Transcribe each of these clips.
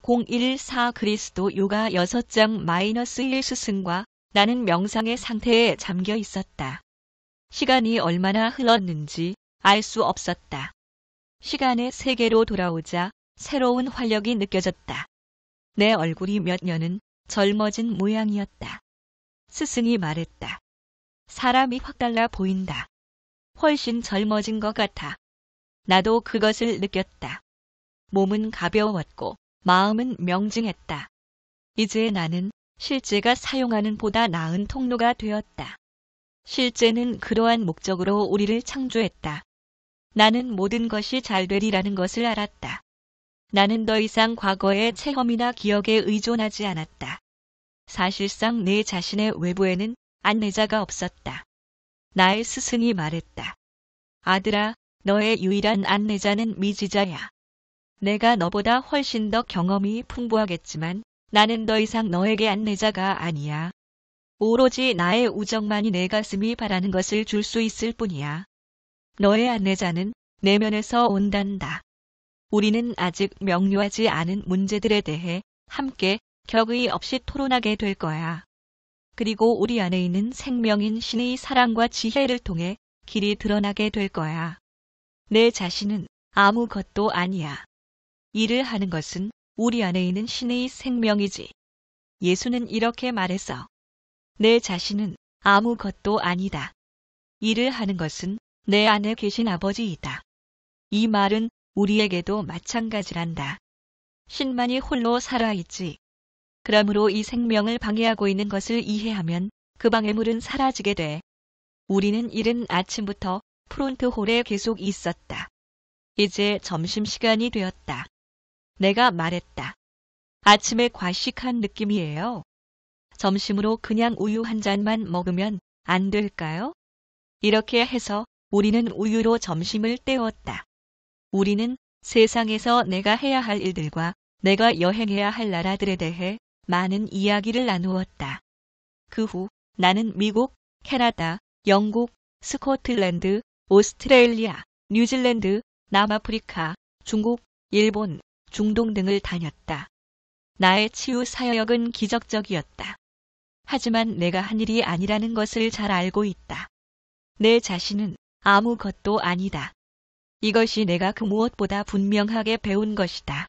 014 그리스도 요가 6장 -1 스승과 나는 명상의 상태에 잠겨 있었다. 시간이 얼마나 흘렀는지 알 수 없었다. 시간의 세계로 돌아오자 새로운 활력이 느껴졌다. 내 얼굴이 몇 년은 젊어진 모양이었다. 스승이 말했다. 사람이 확 달라 보인다. 훨씬 젊어진 것 같아. 나도 그것을 느꼈다. 몸은 가벼웠고 마음은 명징했다. 이제 나는 실제가 사용하는 보다 나은 통로가 되었다. 실제는 그러한 목적으로 우리를 창조했다. 나는 모든 것이 잘 되리라는 것을 알았다. 나는 더 이상 과거의 체험이나 기억에 의존하지 않았다. 사실상 내 자신의 외부에는 안내자가 없었다. 나의 스승이 말했다. 아들아, 너의 유일한 안내자는 미지자야. 내가 너보다 훨씬 더 경험이 풍부하겠지만 나는 더 이상 너에게 안내자가 아니야. 오로지 나의 우정만이 내 가슴이 바라는 것을 줄 수 있을 뿐이야. 너의 안내자는 내면에서 온단다. 우리는 아직 명료하지 않은 문제들에 대해 함께 격의 없이 토론하게 될 거야. 그리고 우리 안에 있는 생명인 신의 사랑과 지혜를 통해 길이 드러나게 될 거야. 내 자신은 아무것도 아니야. 일을 하는 것은 우리 안에 있는 신의 생명이지. 예수는 이렇게 말했어. 내 자신은 아무것도 아니다. 일을 하는 것은 내 안에 계신 아버지이다. 이 말은 우리에게도 마찬가지란다. 신만이 홀로 살아있지. 그러므로 이 생명을 방해하고 있는 것을 이해하면 그 방해물은 사라지게 돼. 우리는 이른 아침부터 프론트홀에 계속 있었다. 이제 점심시간이 되었다. 내가 말했다. 아침에 과식한 느낌이에요. 점심으로 그냥 우유 한 잔만 먹으면 안 될까요? 이렇게 해서 우리는 우유로 점심을 때웠다. 우리는 세상에서 내가 해야 할 일들과 내가 여행해야 할 나라들에 대해 많은 이야기를 나누었다. 그 후 나는 미국, 캐나다, 영국, 스코틀랜드, 오스트레일리아, 뉴질랜드, 남아프리카, 중국, 일본, 중동 등을 다녔다. 나의 치유 사역은 기적적이었다. 하지만 내가 한 일이 아니라는 것을 잘 알고 있다. 내 자신은 아무것도 아니다. 이것이 내가 그 무엇보다 분명하게 배운 것이다.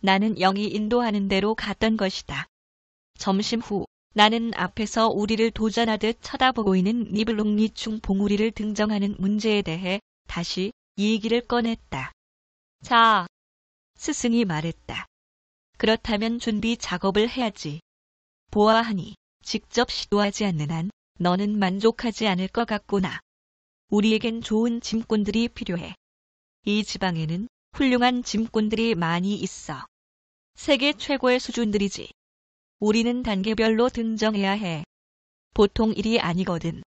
나는 영이 인도하는 대로 갔던 것이다. 점심 후 나는 앞에서 우리를 도전하듯 쳐다보고 있는 니블록니충 봉우리를 등정하는 문제에 대해 다시 얘기를 꺼냈다. 자, 스승이 말했다. 그렇다면 준비 작업을 해야지. 보아하니 직접 시도하지 않는 한 너는 만족하지 않을 것 같구나. 우리에겐 좋은 짐꾼들이 필요해. 이 지방에는 훌륭한 짐꾼들이 많이 있어. 세계 최고의 수준들이지. 우리는 단계별로 등정해야 해. 보통 일이 아니거든.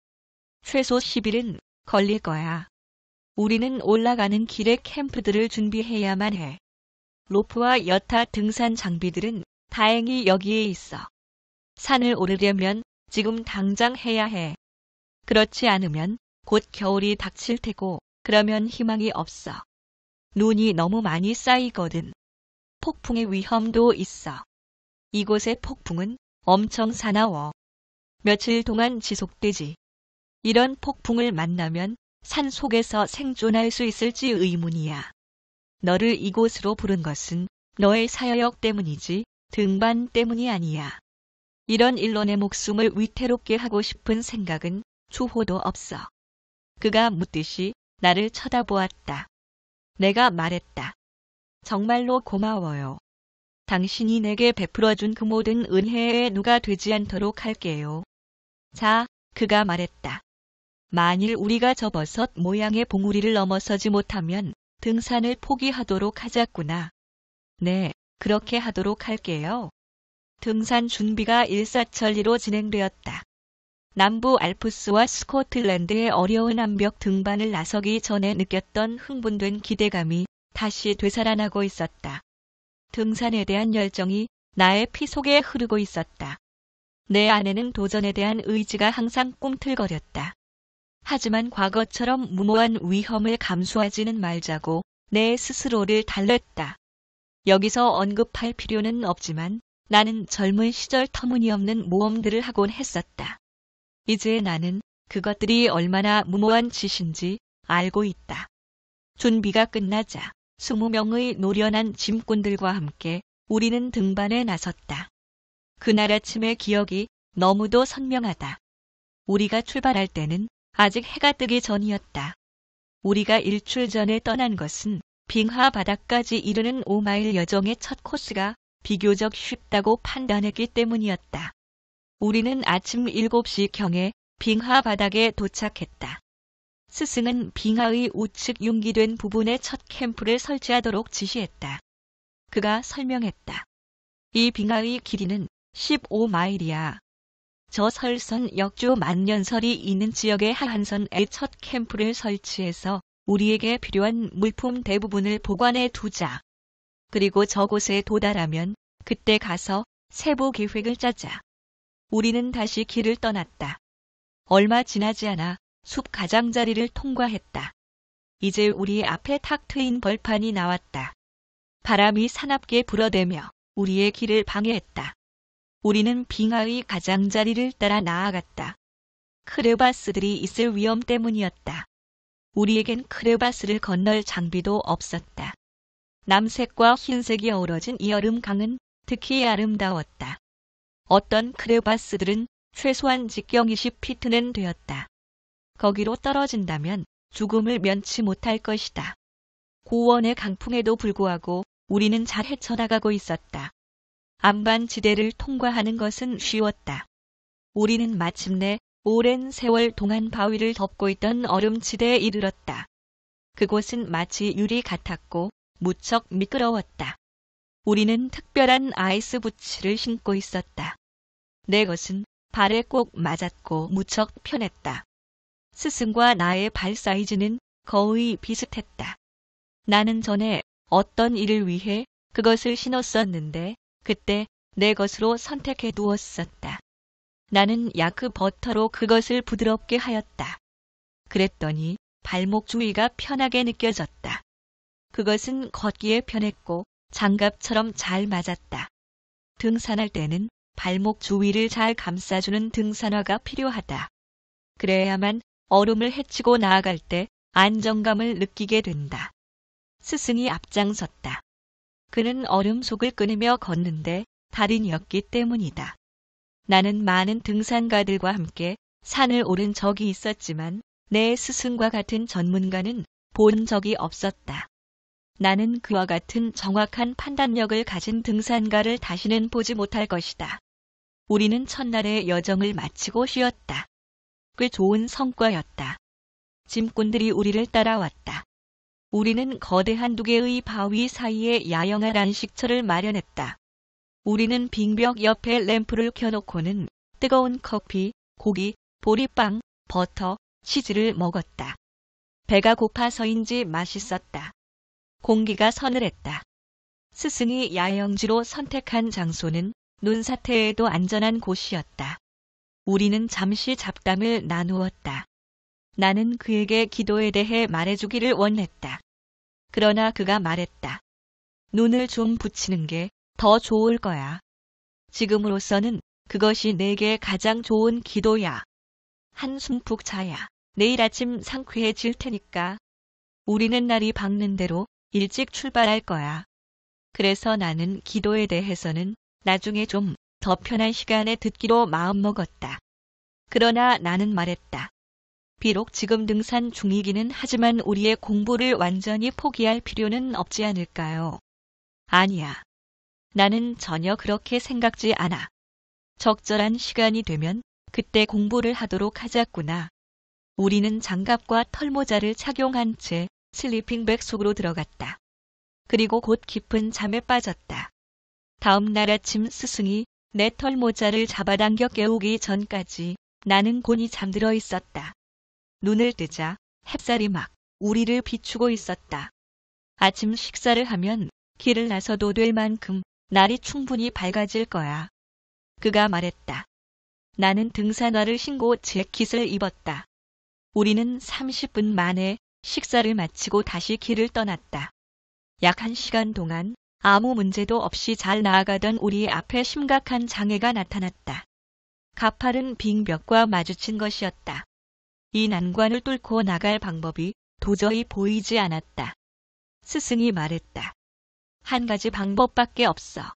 최소 10일은 걸릴 거야. 우리는 올라가는 길에 캠프들을 준비해야만 해. 로프와 여타 등산 장비들은 다행히 여기에 있어. 산을 오르려면 지금 당장 해야 해. 그렇지 않으면 곧 겨울이 닥칠 테고 그러면 희망이 없어. 눈이 너무 많이 쌓이거든. 폭풍의 위험도 있어. 이곳의 폭풍은 엄청 사나워. 며칠 동안 지속되지. 이런 폭풍을 만나면 산 속에서 생존할 수 있을지 의문이야. 너를 이곳으로 부른 것은 너의 사역 때문이지 등반 때문이 아니야. 이런 일로 내 목숨을 위태롭게 하고 싶은 생각은 추호도 없어. 그가 묻듯이 나를 쳐다보았다. 내가 말했다. 정말로 고마워요. 당신이 내게 베풀어준 그 모든 은혜에 누가 되지 않도록 할게요. 자, 그가 말했다. 만일 우리가 저 버섯 모양의 봉우리를 넘어서지 못하면 등산을 포기하도록 하자꾸나. 네, 그렇게 하도록 할게요. 등산 준비가 일사천리로 진행되었다. 남부 알프스와 스코틀랜드의 어려운 암벽 등반을 나서기 전에 느꼈던 흥분된 기대감이 다시 되살아나고 있었다. 등산에 대한 열정이 나의 피 속에 흐르고 있었다. 내 안에는 도전에 대한 의지가 항상 꿈틀거렸다. 하지만 과거처럼 무모한 위험을 감수하지는 말자고 내 스스로를 달랬다. 여기서 언급할 필요는 없지만 나는 젊은 시절 터무니없는 모험들을 하곤 했었다. 이제 나는 그것들이 얼마나 무모한 짓인지 알고 있다. 준비가 끝나자 20명의 노련한 짐꾼들과 함께 우리는 등반에 나섰다. 그날 아침의 기억이 너무도 선명하다. 우리가 출발할 때는 아직 해가 뜨기 전이었다. 우리가 일출 전에 떠난 것은 빙하 바다까지 이르는 5마일 여정의 첫 코스가 비교적 쉽다고 판단했기 때문이었다. 우리는 아침 7시경에 빙하 바닥에 도착했다. 스승은 빙하의 우측 융기된 부분에 첫 캠프를 설치하도록 지시했다. 그가 설명했다. 이 빙하의 길이는 15마일이야. 저 설선 역주 만년설이 있는 지역의 하한선에 첫 캠프를 설치해서 우리에게 필요한 물품 대부분을 보관해 두자. 그리고 저곳에 도달하면 그때 가서 세부 계획을 짜자. 우리는 다시 길을 떠났다. 얼마 지나지 않아 숲 가장자리를 통과했다. 이제 우리 앞에 탁 트인 벌판이 나왔다. 바람이 사납게 불어대며 우리의 길을 방해했다. 우리는 빙하의 가장자리를 따라 나아갔다. 크레바스들이 있을 위험 때문이었다. 우리에겐 크레바스를 건널 장비도 없었다. 남색과 흰색이 어우러진 이 얼음강은 특히 아름다웠다. 어떤 크레바스들은 최소한 직경 20피트는 되었다. 거기로 떨어진다면 죽음을 면치 못할 것이다. 고원의 강풍에도 불구하고 우리는 잘 헤쳐나가고 있었다. 안반지대를 통과하는 것은 쉬웠다. 우리는 마침내 오랜 세월 동안 바위를 덮고 있던 얼음지대에 이르렀다. 그곳은 마치 유리 같았고 무척 미끄러웠다. 우리는 특별한 아이스 부츠를 신고 있었다. 내 것은 발에 꼭 맞았고 무척 편했다. 스승과 나의 발 사이즈는 거의 비슷했다. 나는 전에 어떤 일을 위해 그것을 신었었는데 그때 내 것으로 선택해 두었었다. 나는 야크 버터로 그것을 부드럽게 하였다. 그랬더니 발목 주위가 편하게 느껴졌다. 그것은 걷기에 편했고 장갑처럼 잘 맞았다. 등산할 때는 발목 주위를 잘 감싸주는 등산화가 필요하다. 그래야만 얼음을 헤치고 나아갈 때 안정감을 느끼게 된다. 스승이 앞장섰다. 그는 얼음 속을 끊으며 걷는데 달인이었기 때문이다. 나는 많은 등산가들과 함께 산을 오른 적이 있었지만 내 스승과 같은 전문가는 본 적이 없었다. 나는 그와 같은 정확한 판단력을 가진 등산가를 다시는 보지 못할 것이다. 우리는 첫날의 여정을 마치고 쉬었다. 꽤 좋은 성과였다. 짐꾼들이 우리를 따라왔다. 우리는 거대한 두 개의 바위 사이에 야영할 안식처를 마련했다. 우리는 빙벽 옆에 램프를 켜놓고는 뜨거운 커피, 고기, 보리빵, 버터, 치즈를 먹었다. 배가 고파서인지 맛있었다. 공기가 서늘했다. 스승이 야영지로 선택한 장소는 눈사태에도 안전한 곳이었다. 우리는 잠시 잡담을 나누었다. 나는 그에게 기도에 대해 말해주기를 원했다. 그러나 그가 말했다. 눈을 좀 붙이는 게 더 좋을 거야. 지금으로서는 그것이 내게 가장 좋은 기도야. 한숨 푹 자야 내일 아침 상쾌해질 테니까. 우리는 날이 밝는 대로 일찍 출발할 거야. 그래서 나는 기도에 대해서는 나중에 좀 더 편한 시간에 듣기로 마음먹었다. 그러나 나는 말했다. 비록 지금 등산 중이기는 하지만 우리의 공부를 완전히 포기할 필요는 없지 않을까요? 아니야. 나는 전혀 그렇게 생각지 않아. 적절한 시간이 되면 그때 공부를 하도록 하자꾸나. 우리는 장갑과 털모자를 착용한 채 슬리핑백 속으로 들어갔다. 그리고 곧 깊은 잠에 빠졌다. 다음 날 아침 스승이 내 털모자를 잡아당겨 깨우기 전까지 나는 곤히 잠들어 있었다. 눈을 뜨자 햇살이 막 우리를 비추고 있었다. 아침 식사를 하면 길을 나서도 될 만큼 날이 충분히 밝아질 거야. 그가 말했다. 나는 등산화를 신고 재킷을 입었다. 우리는 30분 만에 식사를 마치고 다시 길을 떠났다. 약 1시간 동안 아무 문제도 없이 잘 나아가던 우리 앞에 심각한 장애가 나타났다. 가파른 빙벽과 마주친 것이었다. 이 난관을 뚫고 나갈 방법이 도저히 보이지 않았다. 스승이 말했다. 한 가지 방법밖에 없어.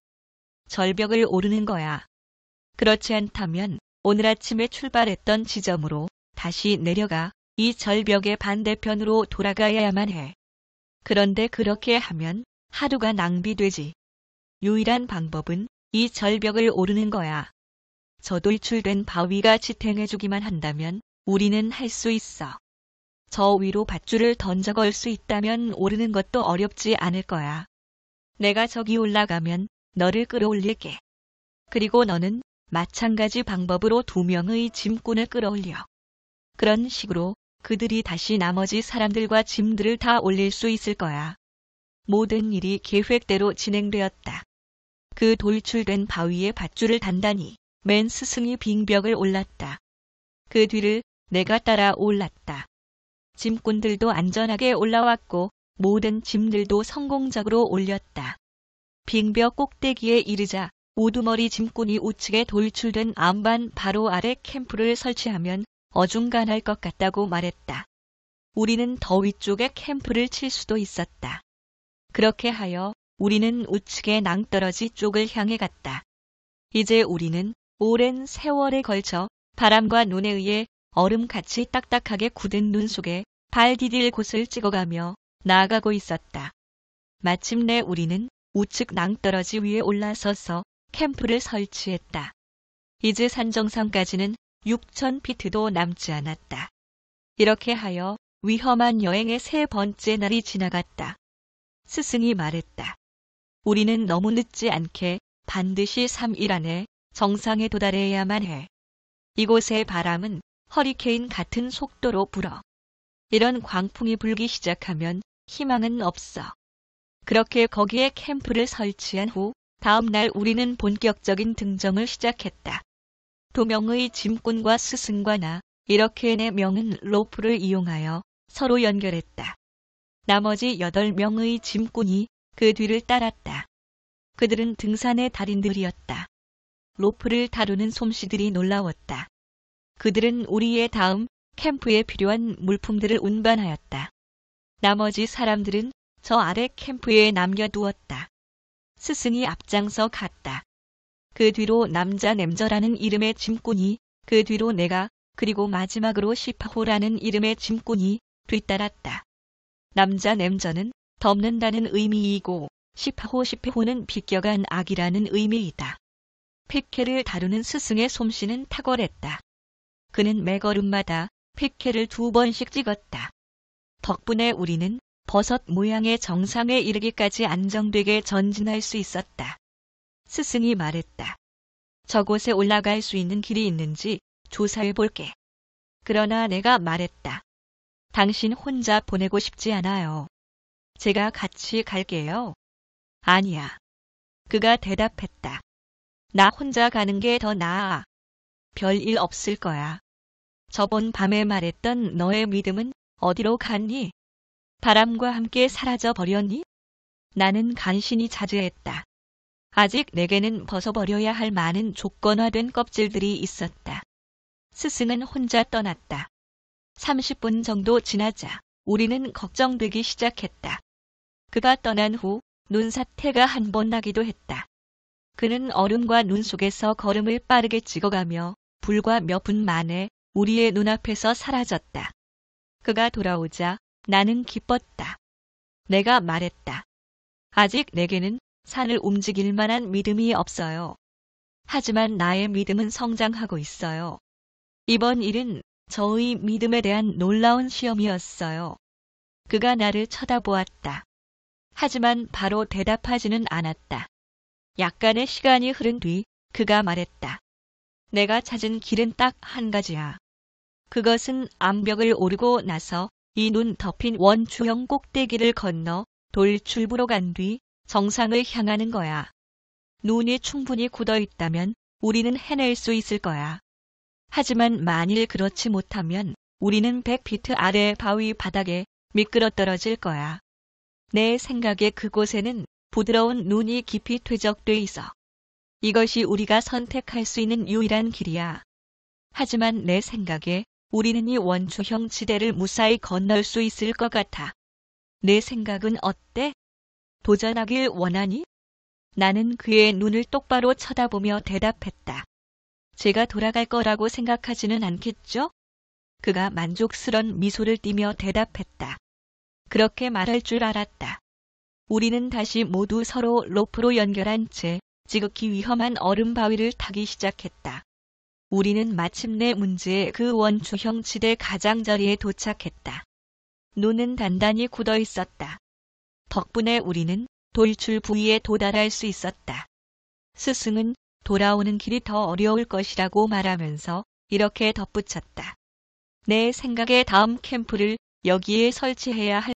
절벽을 오르는 거야. 그렇지 않다면 오늘 아침에 출발했던 지점으로 다시 내려가 이 절벽의 반대편으로 돌아가야만 해. 그런데 그렇게 하면 하루가 낭비되지. 유일한 방법은 이 절벽을 오르는 거야. 저 돌출된 바위가 지탱해주기만 한다면 우리는 할 수 있어. 저 위로 밧줄을 던져 걸 수 있다면 오르는 것도 어렵지 않을 거야. 내가 저기 올라가면 너를 끌어올릴게. 그리고 너는 마찬가지 방법으로 2명의 짐꾼을 끌어올려. 그런 식으로 그들이 다시 나머지 사람들과 짐들을 다 올릴 수 있을 거야. 모든 일이 계획대로 진행되었다. 그 돌출된 바위에 밧줄을 단단히 맨 스승이 빙벽을 올랐다. 그 뒤를 내가 따라 올랐다. 짐꾼들도 안전하게 올라왔고 모든 짐들도 성공적으로 올렸다. 빙벽 꼭대기에 이르자 우두머리 짐꾼이 우측에 돌출된 암반 바로 아래 캠프를 설치하면 어중간할 것 같다고 말했다. 우리는 더 위쪽에 캠프를 칠 수도 있었다. 그렇게 하여 우리는 우측의 낭떠러지 쪽을 향해 갔다. 이제 우리는 오랜 세월에 걸쳐 바람과 눈에 의해 얼음같이 딱딱하게 굳은 눈 속에 발 디딜 곳을 찍어가며 나아가고 있었다. 마침내 우리는 우측 낭떠러지 위에 올라서서 캠프를 설치했다. 이제 산 정상까지는 6,000피트도 남지 않았다. 이렇게 하여 위험한 여행의 3번째 날이 지나갔다. 스승이 말했다. 우리는 너무 늦지 않게 반드시 3일 안에 정상에 도달해야만 해. 이곳의 바람은 허리케인 같은 속도로 불어. 이런 광풍이 불기 시작하면 희망은 없어. 그렇게 거기에 캠프를 설치한 후 다음 날 우리는 본격적인 등정을 시작했다. 2명의 짐꾼과 스승과 나 이렇게 4명은 로프를 이용하여 서로 연결했다. 나머지 8명의 짐꾼이 그 뒤를 따랐다. 그들은 등산의 달인들이었다. 로프를 다루는 솜씨들이 놀라웠다. 그들은 우리의 다음 캠프에 필요한 물품들을 운반하였다. 나머지 사람들은 저 아래 캠프에 남겨두었다. 스승이 앞장서 갔다. 그 뒤로 남자 냄저라는 이름의 짐꾼이, 그 뒤로 내가, 그리고 마지막으로 시파호라는 이름의 짐꾼이 뒤따랐다. 남자 냄저는 덮는다는 의미이고 시파호는 비껴간 악이라는 의미이다. 피케를 다루는 스승의 솜씨는 탁월했다. 그는 매 걸음마다 피케를 2번씩 찍었다. 덕분에 우리는 버섯 모양의 정상에 이르기까지 안정되게 전진할 수 있었다. 스승이 말했다. 저곳에 올라갈 수 있는 길이 있는지 조사해 볼게. 그러나 내가 말했다. 당신 혼자 보내고 싶지 않아요. 제가 같이 갈게요. 아니야. 그가 대답했다. 나 혼자 가는 게 더 나아. 별일 없을 거야. 저번 밤에 말했던 너의 믿음은 어디로 갔니? 바람과 함께 사라져 버렸니? 나는 간신히 자제했다. 아직 내게는 벗어버려야 할 많은 조건화된 껍질들이 있었다. 스승은 혼자 떠났다. 30분 정도 지나자 우리는 걱정되기 시작했다. 그가 떠난 후 눈사태가 한 번 나기도 했다. 그는 얼음과 눈 속에서 걸음을 빠르게 찍어가며 불과 몇 분 만에 우리의 눈앞에서 사라졌다. 그가 돌아오자 나는 기뻤다. 내가 말했다. 아직 내게는 산을 움직일 만한 믿음이 없어요. 하지만 나의 믿음은 성장하고 있어요. 이번 일은 저의 믿음에 대한 놀라운 시험이었어요. 그가 나를 쳐다보았다. 하지만 바로 대답하지는 않았다. 약간의 시간이 흐른 뒤 그가 말했다. 내가 찾은 길은 딱 한 가지야. 그것은 암벽을 오르고 나서 이 눈 덮인 원추형 꼭대기를 건너 돌출부로 간 뒤 정상을 향하는 거야. 눈이 충분히 굳어 있다면 우리는 해낼 수 있을 거야. 하지만 만일 그렇지 못하면 우리는 100피트 아래 바위 바닥에 미끄러 떨어질 거야. 내 생각에 그곳에는 부드러운 눈이 깊이 퇴적돼 있어. 이것이 우리가 선택할 수 있는 유일한 길이야. 하지만 내 생각에 우리는 이 원초형 지대를 무사히 건널 수 있을 것 같아. 내 생각은 어때? 도전하길 원하니? 나는 그의 눈을 똑바로 쳐다보며 대답했다. 제가 돌아갈 거라고 생각하지는 않겠죠? 그가 만족스런 미소를 띠며 대답했다. 그렇게 말할 줄 알았다. 우리는 다시 모두 서로 로프로 연결한 채 지극히 위험한 얼음 바위를 타기 시작했다. 우리는 마침내 문제의 그 원초형 지대 가장자리에 도착했다. 눈은 단단히 굳어 있었다. 덕분에 우리는 돌출 부위에 도달할 수 있었다. 스승은 돌아오는 길이 더 어려울 것이라고 말하면서 이렇게 덧붙였다. 내 생각에 다음 캠프를 여기에 설치해야 할